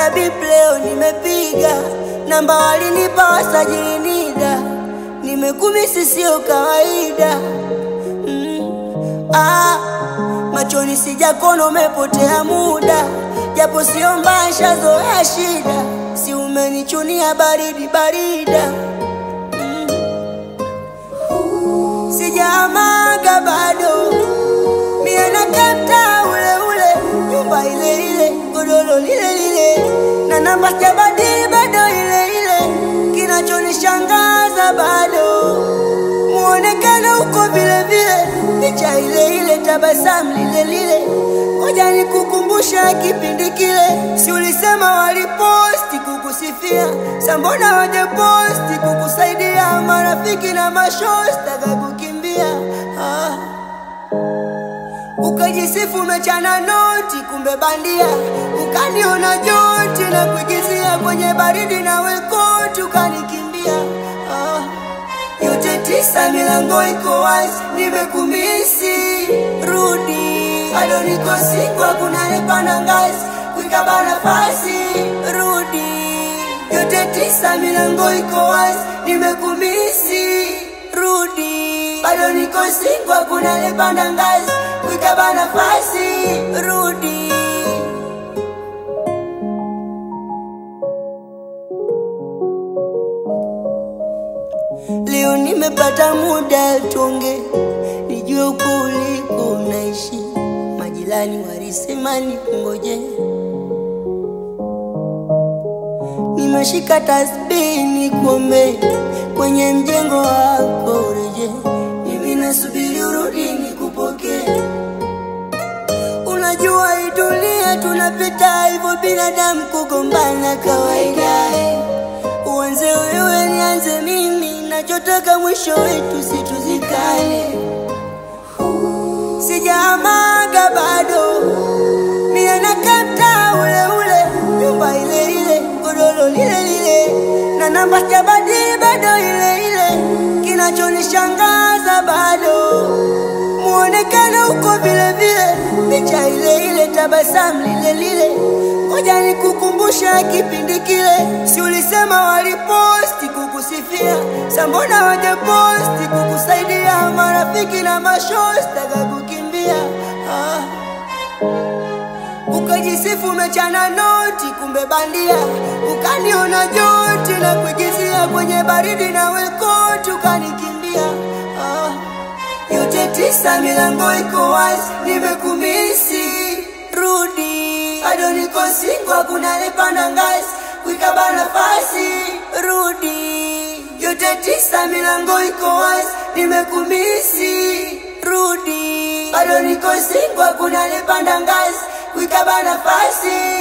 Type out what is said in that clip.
Nimepata bipleo nimepiga, namba walinipa wasajili nida, nimekumisi sio kawaida. Machoni sijakono umepotea muda, japo sio mbaya shazoea shida, si umenichunia baridi barida. Sijamaga bado, mie nakata ule ule, nyumba ile ile, godolo lile lile, na namba sijabadili bado ile ile. Kinachonishangaza bado, muonekano uko vile vile, picha ile ile, tabasamu lile lile. Ngoja nikukumbusha kipindi kile, si ulisema waliposti kukusifia, sambona waje posti kukusaidia, marafiki na mashosti kukimbia. Ukajisifu umechana noti kumbe bandia, ukaniona joti na kuigizia kwenye baridi na wekoti ukanikimbia. Yote tisa milango iko wazi, nimekumisi rudi, bado niko singwa kuna nepana ngazi, kuikaba nafasi rudi. Yote tisa milango iko wazi, nimekumisi rudi, bado niko singwa kuna nepana ngazi, kuikaba nafasi rudi. Leo nimepata muda tuonge, nijue uko uliko unaishi, majirani walisema nikungoje. Nimeshika tasbihi nikuombe, kwenye mjengo wako reje, mimi nasubiri urudi nikupokee. Unajua hii dunia tunapita hivyo, binadamu kugombana kawaida. Uanze wewe nianze mimi, nachotaka mwisho wetu situzikane. Sijamaga bado, mie nakata ule ule, nyumba ile ile, godolo lile lile, na namba sijabadili bado ile ile. Kinachonishangaza bado, muonekano uko vile vile, picha ile ile, tabasamu lile lile. Ngoja nikukumbusha kipindi kile, si ulisema waliposti kukusifia, sambona waje posti kukusaidia, marafiki na mashosti kukimbia. Ukajisifu umechana noti kumbe bandia, ukaniona joti na kuigizia kwenye baridi na wekoti ukanikimbia. Yote tisa milango iko wazi, nimekumisi rudi, bado niko singwa kuna nepana ngazi, kuikaba nafasi rudi. Yote tisa milango iko wazi, nimekumisi rudi, bado niko singwa kuna nepana ngazi, kuikaba nafasi